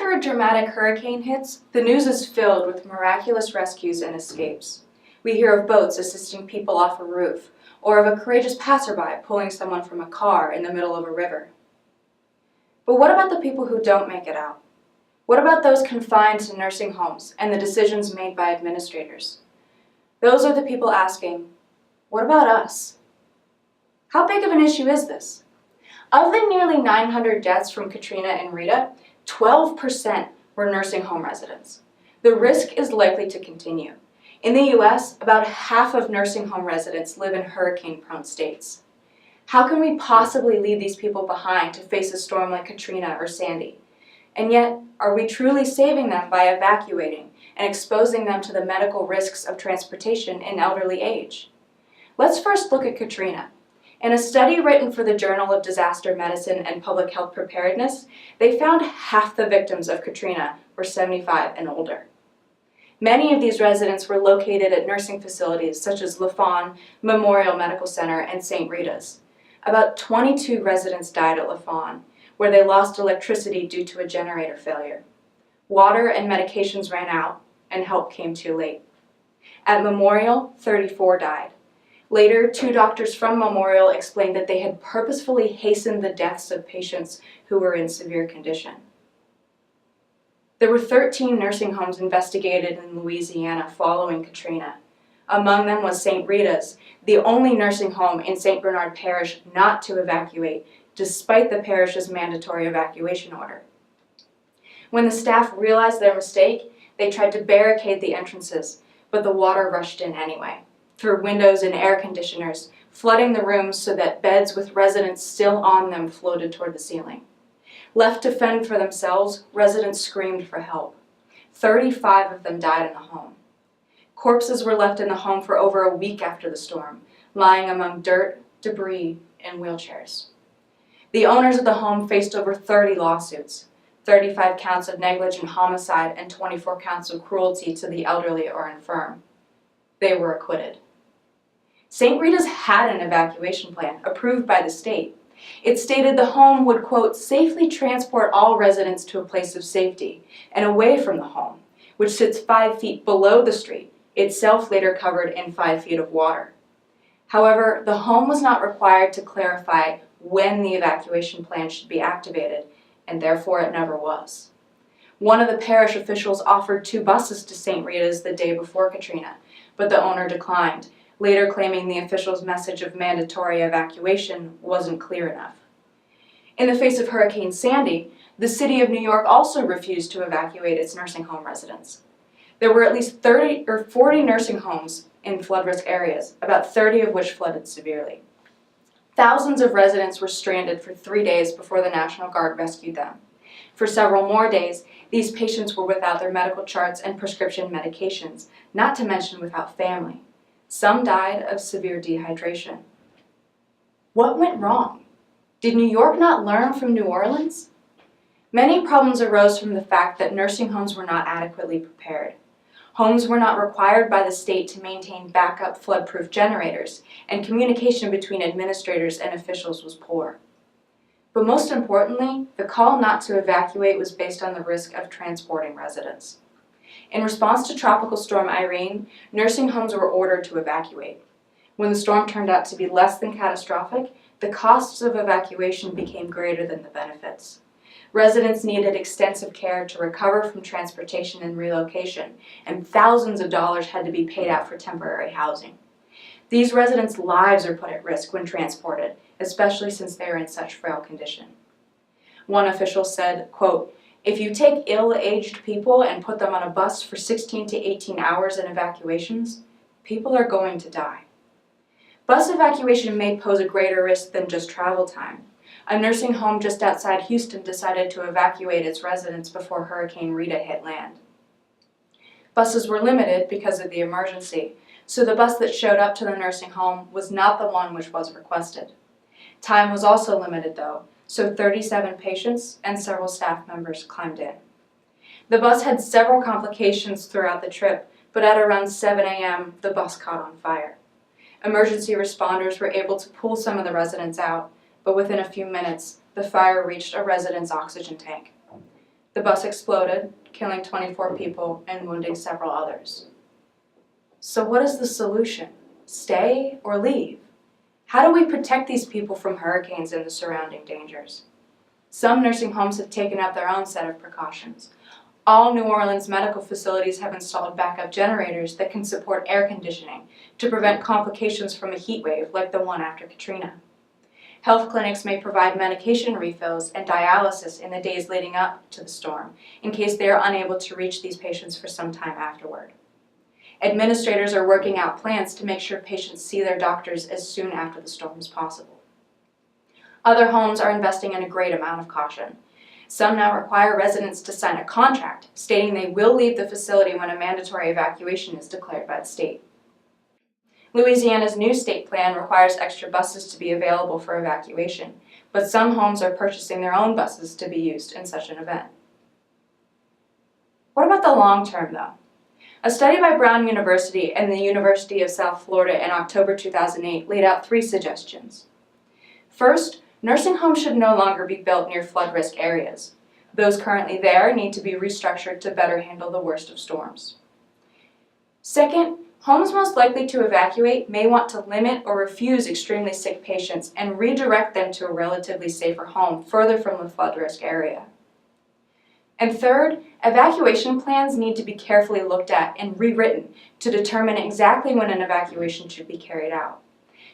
After a dramatic hurricane hits, the news is filled with miraculous rescues and escapes. We hear of boats assisting people off a roof, or of a courageous passerby pulling someone from a car in the middle of a river. But what about the people who don't make it out? What about those confined to nursing homes and the decisions made by administrators? Those are the people asking, what about us? How big of an issue is this? Of the nearly 900 deaths from Katrina and Rita, 12% were nursing home residents. The risk is likely to continue. In the US, about half of nursing home residents live in hurricane-prone states. How can we possibly leave these people behind to face a storm like Katrina or Sandy? And yet, are we truly saving them by evacuating and exposing them to the medical risks of transportation in elderly age? Let's first look at Katrina. In a study written for the Journal of Disaster Medicine and Public Health Preparedness, they found half the victims of Katrina were 75 and older. Many of these residents were located at nursing facilities such as LaFawn Memorial Medical Center and St. Rita's. About 22 residents died at LaFawn, where they lost electricity due to a generator failure. Water and medications ran out, and help came too late. At Memorial, 34 died. Later, 2 doctors from Memorial explained that they had purposefully hastened the deaths of patients who were in severe condition. There were 13 nursing homes investigated in Louisiana following Katrina. Among them was St. Rita's, the only nursing home in St. Bernard Parish not to evacuate, despite the parish's mandatory evacuation order. When the staff realized their mistake, they tried to barricade the entrances, but the water rushed in anyway, through windows and air conditioners, flooding the rooms so that beds with residents still on them floated toward the ceiling. Left to fend for themselves, residents screamed for help. 35 of them died in the home. Corpses were left in the home for over a week after the storm, lying among dirt, debris, and wheelchairs. The owners of the home faced over 30 lawsuits, 35 counts of negligent homicide and 24 counts of cruelty to the elderly or infirm. They were acquitted. St. Rita's had an evacuation plan approved by the state. It stated the home would, quote, safely transport all residents to a place of safety and away from the home, which sits 5 feet below the street, itself later covered in 5 feet of water. However, the home was not required to clarify when the evacuation plan should be activated, and therefore it never was. One of the parish officials offered 2 buses to St. Rita's the day before Katrina, but the owner declined, later claiming the official's message of mandatory evacuation wasn't clear enough. In the face of Hurricane Sandy, the city of New York also refused to evacuate its nursing home residents. There were at least 30 or 40 nursing homes in flood risk areas, about 30 of which flooded severely. Thousands of residents were stranded for 3 days before the National Guard rescued them. For several more days, these patients were without their medical charts and prescription medications, not to mention without family. Some died of severe dehydration. What went wrong? Did New York not learn from New Orleans? Many problems arose from the fact that nursing homes were not adequately prepared. Homes were not required by the state to maintain backup flood-proof generators, and communication between administrators and officials was poor. But most importantly, the call not to evacuate was based on the risk of transporting residents. In response to Tropical Storm Irene, nursing homes were ordered to evacuate. When the storm turned out to be less than catastrophic, the costs of evacuation became greater than the benefits. Residents needed extensive care to recover from transportation and relocation, and thousands of dollars had to be paid out for temporary housing. These residents' lives are put at risk when transported, especially since they are in such frail condition. One official said, quote, if you take ill-aged people and put them on a bus for 16 to 18 hours in evacuations, people are going to die. Bus evacuation may pose a greater risk than just travel time. A nursing home just outside Houston decided to evacuate its residents before Hurricane Rita hit land. Buses were limited because of the emergency, so the bus that showed up to the nursing home was not the one which was requested. Time was also limited though, so 37 patients and several staff members climbed in. The bus had several complications throughout the trip, but at around 7 a.m., the bus caught on fire. Emergency responders were able to pull some of the residents out, but within a few minutes, the fire reached a resident's oxygen tank. The bus exploded, killing 24 people and wounding several others. So what is the solution? Stay or leave? How do we protect these people from hurricanes and the surrounding dangers? Some nursing homes have taken up their own set of precautions. All New Orleans medical facilities have installed backup generators that can support air conditioning to prevent complications from a heat wave like the one after Katrina. Health clinics may provide medication refills and dialysis in the days leading up to the storm, in case they are unable to reach these patients for some time afterward. Administrators are working out plans to make sure patients see their doctors as soon after the storm as possible. Other homes are investing in a great amount of caution. Some now require residents to sign a contract stating they will leave the facility when a mandatory evacuation is declared by the state. Louisiana's new state plan requires extra buses to be available for evacuation, but some homes are purchasing their own buses to be used in such an event. What about the long term, though? A study by Brown University and the University of South Florida in October 2008 laid out 3 suggestions. First, nursing homes should no longer be built near flood risk areas. Those currently there need to be restructured to better handle the worst of storms. Second, homes most likely to evacuate may want to limit or refuse extremely sick patients and redirect them to a relatively safer home further from the flood risk area. And third, evacuation plans need to be carefully looked at and rewritten to determine exactly when an evacuation should be carried out.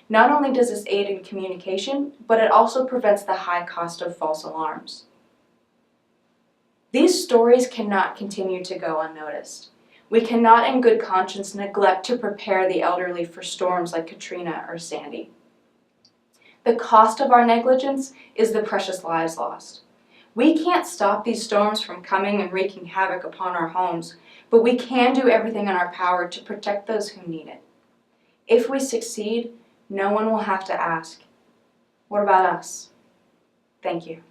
Not only does this aid in communication, but it also prevents the high cost of false alarms. These stories cannot continue to go unnoticed. We cannot in good conscience neglect to prepare the elderly for storms like Katrina or Sandy. The cost of our negligence is the precious lives lost. We can't stop these storms from coming and wreaking havoc upon our homes, but we can do everything in our power to protect those who need it. If we succeed, no one will have to ask, "What about us?" Thank you.